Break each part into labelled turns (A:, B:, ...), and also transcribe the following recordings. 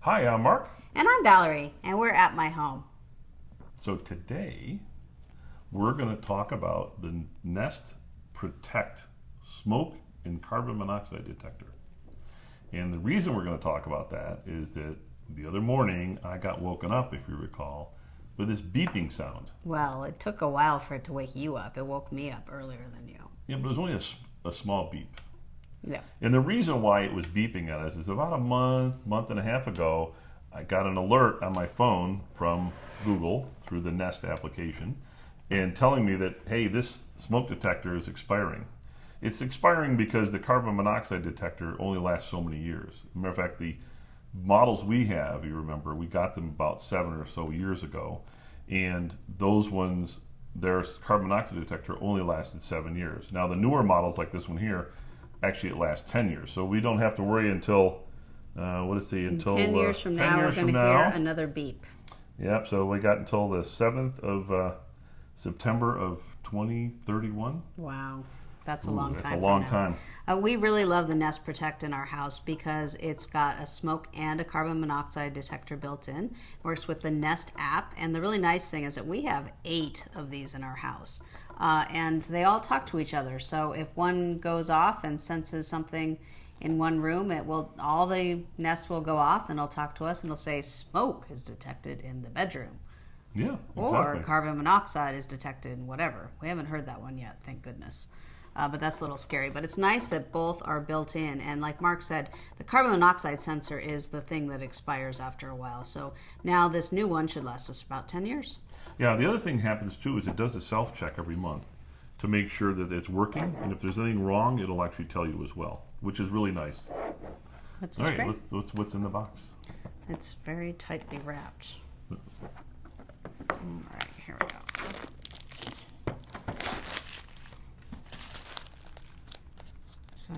A: Hi, I'm Mark.
B: And I'm Valerie, and we're at my home.
A: So today we're going to talk about the Nest Protect smoke and carbon monoxide detector. And the reason we're going to talk about that is that the other morning I got woken up, if you recall, with this beeping sound.
B: Well, it took a while for it to wake you up. It woke me up earlier than you.
A: Yeah, but it was only a small beep.
B: Yeah.
A: And the reason why it was beeping at us is about a month and a half ago, I got an alert on my phone from Google through the Nest application and telling me that, hey, this smoke detector is expiring. It's expiring because the carbon monoxide detector only lasts so many years. Matter of fact, the models we have, you remember, we got them about 7 or so years ago, and those ones, their carbon monoxide detector only lasted 7 years. Now, the newer models like this one here, actually it lasts 10 years. So we don't have to worry until, until
B: 10 years from
A: 10
B: now,
A: years
B: we're going
A: from
B: to hear
A: now.
B: another beep.
A: Yep, so we got until the 7th of September of 2031.
B: Wow. That's a
A: Ooh,
B: long
A: that's
B: time.
A: a long time.
B: We really love the Nest Protect in our house because it's got a smoke and a carbon monoxide detector built in. It works with the Nest app, and the really nice thing is that we have 8 of these in our house, and they all talk to each other. So if one goes off and senses something in one room, all the Nest will go off and it'll talk to us and it'll say smoke is detected in the bedroom.
A: Yeah,
B: Or
A: exactly.
B: carbon monoxide is detected in whatever. We haven't heard that one yet, thank goodness. But that's a little scary. But it's nice that both are built in. And like Mark said, the carbon monoxide sensor is the thing that expires after a while. So now this new one should last us about 10 years.
A: Yeah, the other thing happens too is it does a self-check every month to make sure that it's working, and if there's anything wrong, it'll actually tell you as well, which is really nice.
B: What's
A: All
B: this
A: right,
B: great?
A: what's in the box?
B: It's very tightly wrapped. All right, here we go. So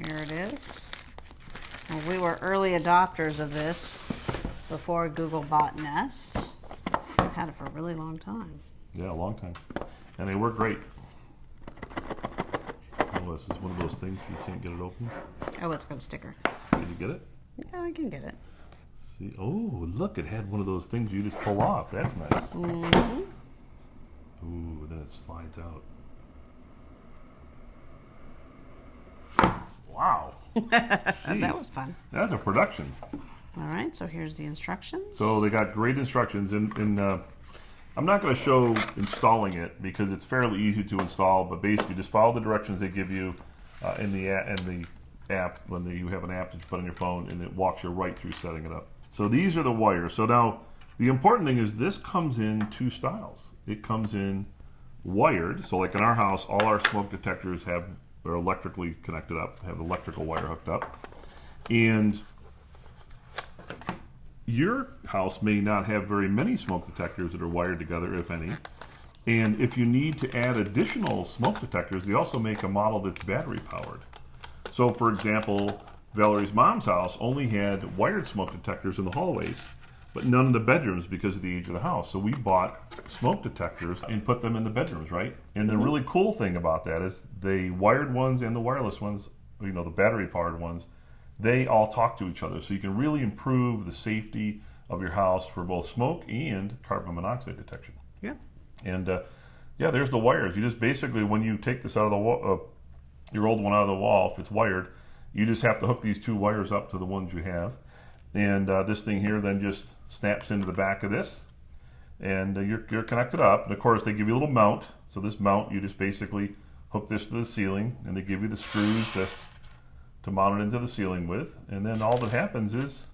B: here it is. Well, we were early adopters of this before Google bought Nest. We've had it for a really long time.
A: Yeah, a long time. And they work great. Oh, this is one of those things you can't get it open.
B: Oh, it's got a sticker.
A: Can you get it?
B: Yeah, I can get it.
A: See, oh, look, it had one of those things you just pull off. That's nice.
B: Mm-hmm.
A: Ooh, then it slides out. Wow.
B: That was fun.
A: That's a production.
B: All right, so here's the instructions.
A: So they got great instructions, and I'm not going to show installing it because it's fairly easy to install. But basically, just follow the directions they give you in the app when you have an app that you put on your phone, and it walks you right through setting it up. So these are the wires. So now the important thing is this comes in 2 styles. It comes in wired. So like in our house, all our smoke detectors are electrically connected up, have electrical wire hooked up, and your house may not have very many smoke detectors that are wired together, if any. And if you need to add additional smoke detectors, they also make a model that's battery powered. So for example, Valerie's mom's house only had wired smoke detectors in the hallways, but none in the bedrooms because of the age of the house. So we bought smoke detectors and put them in the bedrooms, right? And the really cool thing about that is the wired ones and the wireless ones, the battery powered ones, they all talk to each other. So you can really improve the safety of your house for both smoke and carbon monoxide detection.
B: Yeah.
A: And yeah, there's the wires. You just basically, when you take this out of the wall, your old one out of the wall, if it's wired, you just have to hook these 2 wires up to the ones you have. And this thing here then just snaps into the back of this, and you're connected up. And of course, they give you a little mount. So this mount, you just basically hook this to the ceiling, and they give you the screws to mount it into the ceiling with. And then all that happens is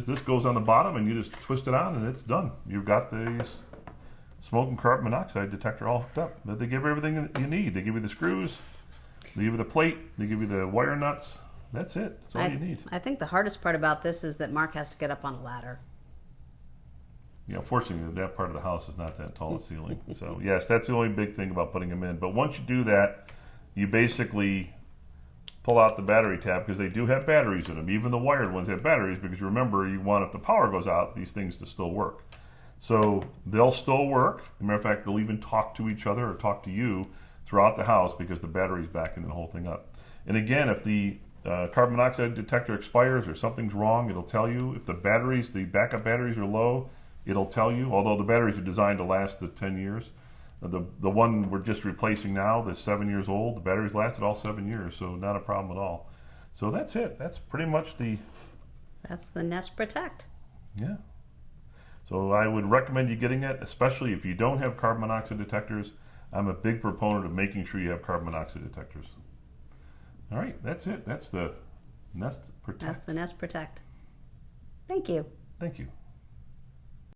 A: this goes on the bottom, and you just twist it on, and it's done. You've got the smoke and carbon monoxide detector all hooked up. But they give you everything that you need. They give you the screws, they give you the plate, they give you the wire nuts. That's it. That's all you need.
B: I think the hardest part about this is that Mark has to get up on a ladder.
A: Yeah, fortunately, that part of the house is not that tall a ceiling. So yes, that's the only big thing about putting them in. But once you do that, you basically pull out the battery tab, because they do have batteries in them. Even the wired ones have batteries, because remember, you want, if the power goes out, these things to still work. So they'll still work. As a matter of fact, they'll even talk to each other or talk to you throughout the house because the battery's backing the whole thing up. And again, if the carbon monoxide detector expires or something's wrong, it'll tell you. If the backup batteries are low, it'll tell you, although the batteries are designed to last the 10 years. The one we're just replacing now, that's 7 years old, the batteries lasted all 7 years, so not a problem at all. So that's it. That's pretty much
B: That's the Nest Protect.
A: yeah. So I would recommend you getting it, especially if you don't have carbon monoxide detectors. I'm a big proponent of making sure you have carbon monoxide detectors. All right, that's it. That's the Nest Protect.
B: That's the Nest Protect. Thank you.
A: Thank you.